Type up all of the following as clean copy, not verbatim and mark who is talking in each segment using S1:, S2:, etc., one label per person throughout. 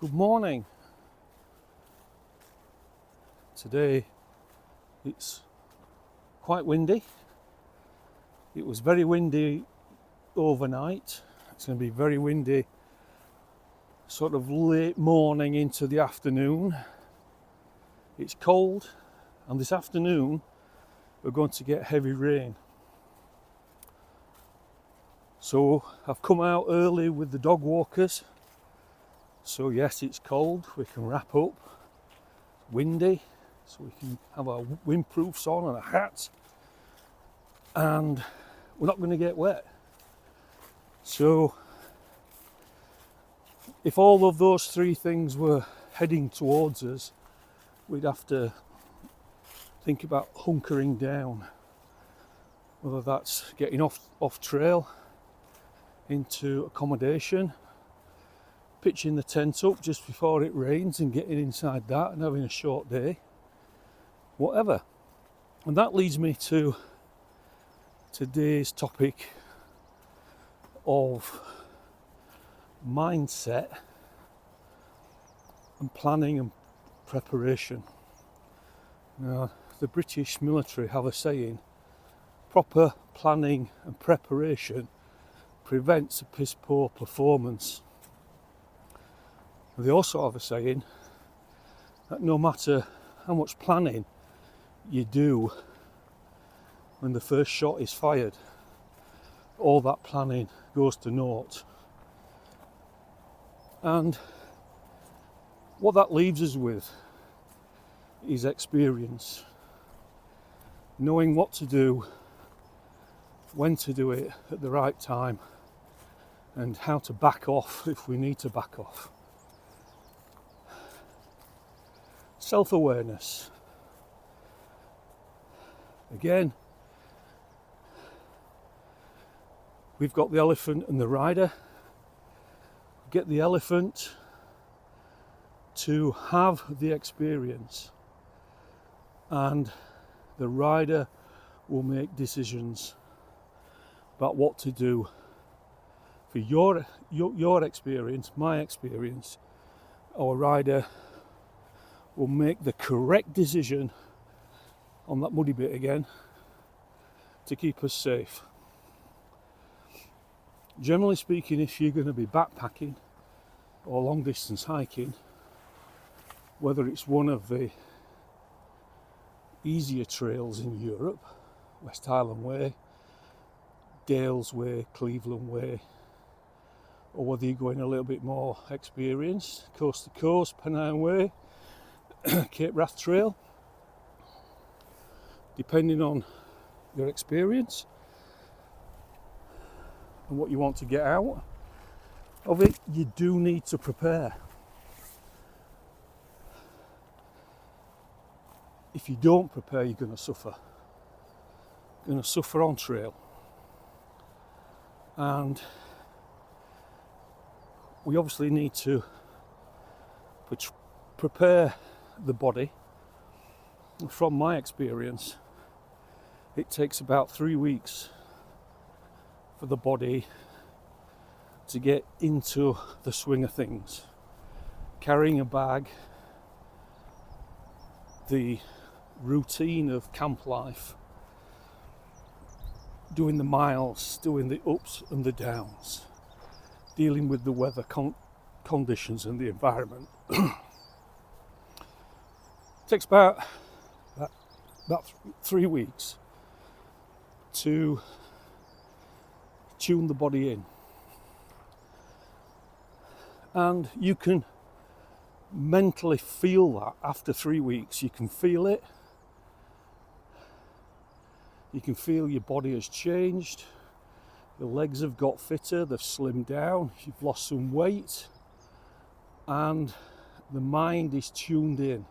S1: Good morning. Today it's quite windy. It was very windy overnight. It's going to be very windy sort of late morning into the afternoon. It's cold, and this afternoon we're going to get heavy rain. So I've come out early with the dog walkers. So yes, it's cold, we can wrap up. Windy, so we can have our windproofs on and a hat, and we're not going to get wet. So if all of those three things were heading towards us, we'd have to think about hunkering down, whether that's getting off trail into accommodation, pitching the tent up just before it rains and getting inside that and having a short day, whatever. And that leads me to today's topic of mindset and planning and preparation. Now, the British military have a saying: proper planning and preparation prevents a piss poor performance. They also have a saying that no matter how much planning you do, when the first shot is fired, all that planning goes to naught. And what that leaves us with is experience. Knowing what to do, when to do it at the right time, and how to back off if we need to back off. Self-awareness. Again, we've got the elephant and the rider. Get the elephant to have the experience, and the rider will make decisions about what to do. For your experience, my experience, our rider will make the correct decision on that muddy bit again to keep us safe. Generally speaking, if you're going to be backpacking or long distance hiking, whether it's one of the easier trails in Europe, West Highland Way, Dales Way, Cleveland Way, or whether you're going a little bit more experienced, coast to coast, Pennine Way, Cape Wrath Trail, depending on your experience and what you want to get out of it, you do need to prepare. If you don't prepare, you're going to suffer. You're going to suffer on trail. And we obviously need to prepare the body. From my experience, it takes about 3 weeks for the body to get into the swing of things. Carrying a bag, the routine of camp life, doing the miles, doing the ups and the downs, dealing with the weather conditions and the environment. Takes about 3 weeks to tune the body in. And you can mentally feel that after 3 weeks. You can feel it. You can feel your body has changed. Your legs have got fitter, they've slimmed down, you've lost some weight, and the mind is tuned in.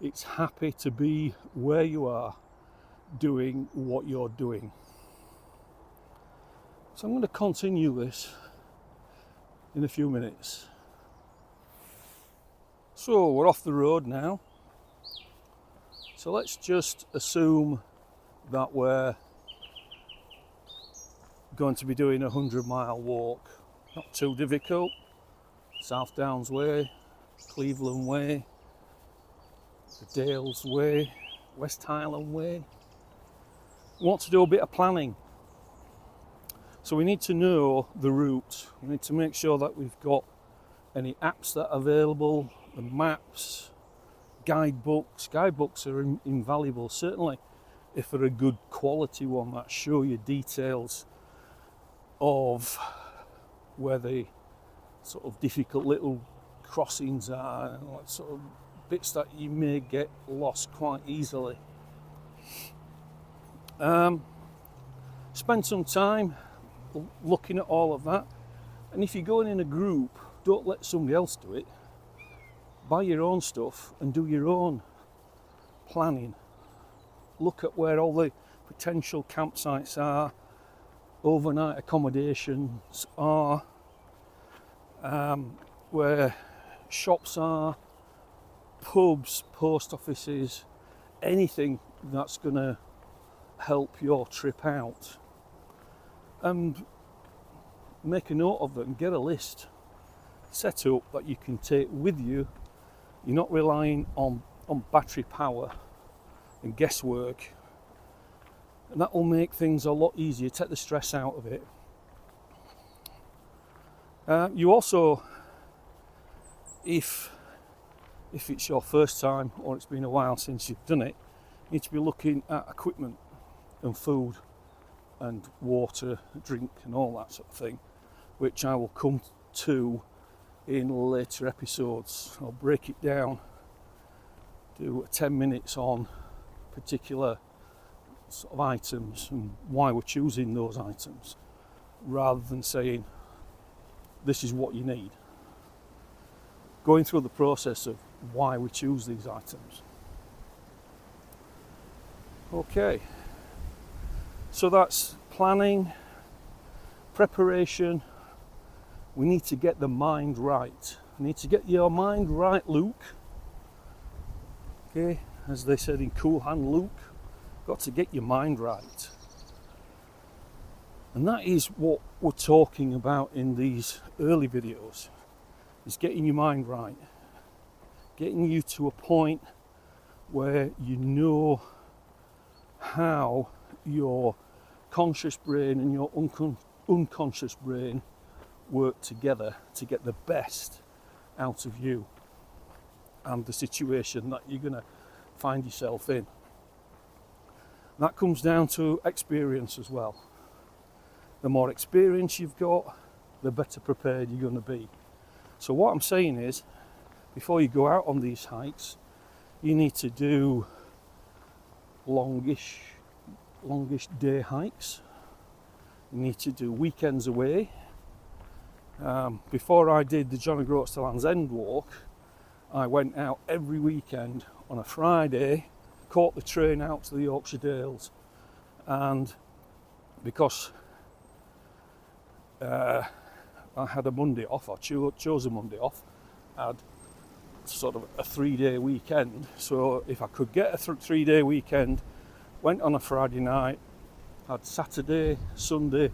S1: It's happy to be where you are, doing what you're doing. So I'm going to continue this in a few minutes. So we're off the road now. So let's just assume that we're going to be doing a 100-mile walk. Not too difficult. South Downs Way, Cleveland Way, the Dales Way, West Highland Way. We want to do a bit of planning. So we need to know the route. We need to make sure that we've got any apps that are available, the maps, guidebooks. Guidebooks are invaluable, certainly if they're a good quality one that show you details of where the sort of difficult little crossings are, like sort of bits that you may get lost quite easily. Spend some time looking at all of that, and if you're going in a group, don't let somebody else do it. Buy your own stuff and do your own planning. Look at where all the potential campsites are, overnight accommodations are, where shops are, pubs, post offices, anything that's going to help your trip out. And make a note of them, get a list set up that you can take with you. You're not relying on battery power and guesswork, and that will make things a lot easier, take the stress out of it. You also, if it's your first time or it's been a while since you've done it, you need to be looking at equipment and food and water, drink and all that sort of thing, which I will come to in later episodes. I'll break it down, do 10 minutes on particular sort of items and why we're choosing those items, rather than saying this is what you need. Going through the process of why we choose these items. Okay, so that's planning, preparation. We need to get the mind right. You need to get your mind right, Luke. Okay, as they said in Cool Hand Luke, got to get your mind right. And that is what we're talking about in these early videos, is getting your mind right. Getting you to a point where you know how your conscious brain and your unconscious brain work together to get the best out of you and the situation that you're going to find yourself in. That comes down to experience as well. The more experience you've got, the better prepared you're going to be. So what I'm saying is, before you go out on these hikes, you need to do longish day hikes. You need to do weekends away. Before I did the John O'Groats to Land's End walk, I went out every weekend on a Friday, caught the train out to the Yorkshire Dales, and because I had a Monday off, I chose a Monday off, I had sort of a 3-day weekend. So if I could get a 3-day weekend, went on a Friday night, had Saturday, Sunday,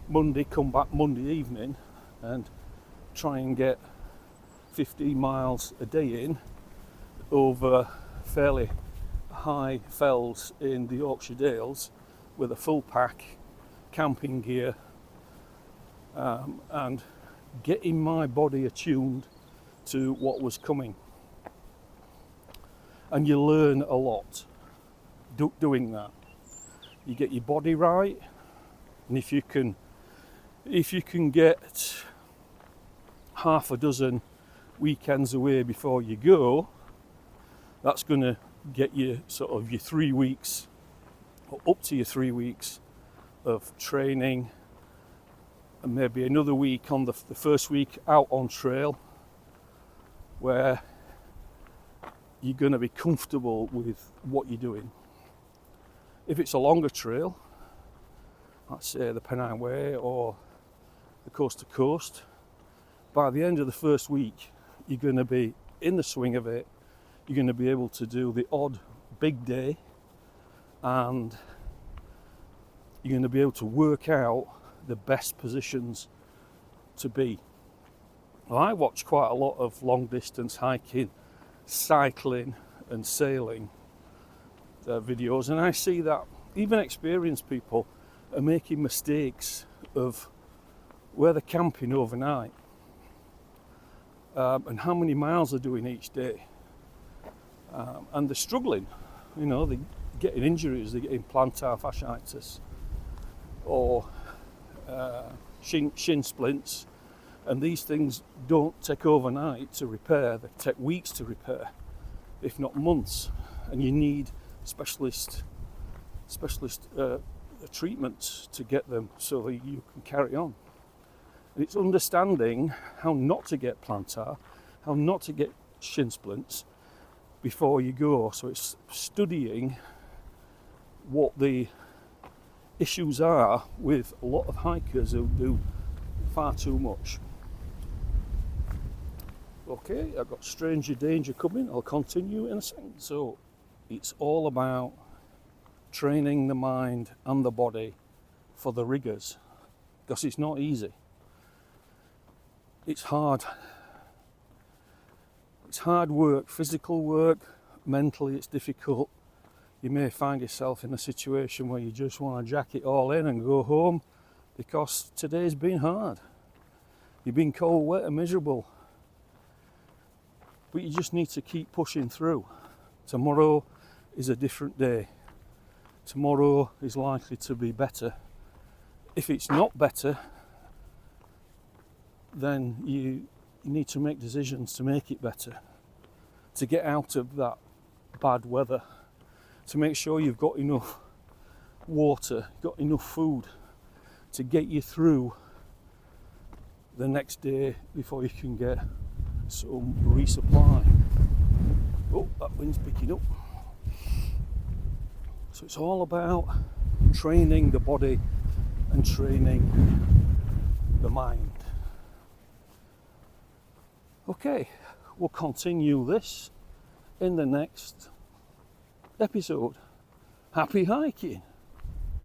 S1: Monday, come back Monday evening and try and get 15 miles a day in over fairly high fells in the Yorkshire Dales with a full pack, camping gear, and getting my body attuned to what was coming. And you learn a lot doing that. You get your body right, and if you can get half a dozen weekends away before you go, that's going to get you sort of your 3 weeks, or up to your 3 weeks of training, and maybe another week on the first week out on trail, where you're going to be comfortable with what you're doing. If it's a longer trail, let's say the Pennine Way or the Coast to Coast, by the end of the first week, you're going to be in the swing of it. You're going to be able to do the odd big day, and you're going to be able to work out the best positions to be. Well, I watch quite a lot of long distance hiking, cycling and sailing videos, and I see that even experienced people are making mistakes of where they're camping overnight, and how many miles they're doing each day, and they're struggling. You know, they're getting injuries, they're getting plantar fasciitis or shin splints, and these things don't take overnight to repair. They take weeks to repair, if not months, and you need specialist treatments to get them so that you can carry on. And it's understanding how not to get plantar, how not to get shin splints before you go. So it's studying what the issues are with a lot of hikers who do far too much. Okay, I've got stranger danger coming. I'll continue in a second. So it's all about training the mind and the body for the rigours, because it's not easy. It's hard. It's hard work, physical work. Mentally it's difficult. You may find yourself in a situation where you just want to jack it all in and go home because today's been hard. You've been cold, wet and miserable. But you just need to keep pushing through. Tomorrow is a different day. Tomorrow is likely to be better. If it's not better, then you need to make decisions to make it better, to get out of that bad weather, to make sure you've got enough water, got enough food to get you through the next day before you can get some resupply. Oh, that wind's picking up. So it's all about training the body and training the mind. Okay, we'll continue this in the next episode. Happy hiking!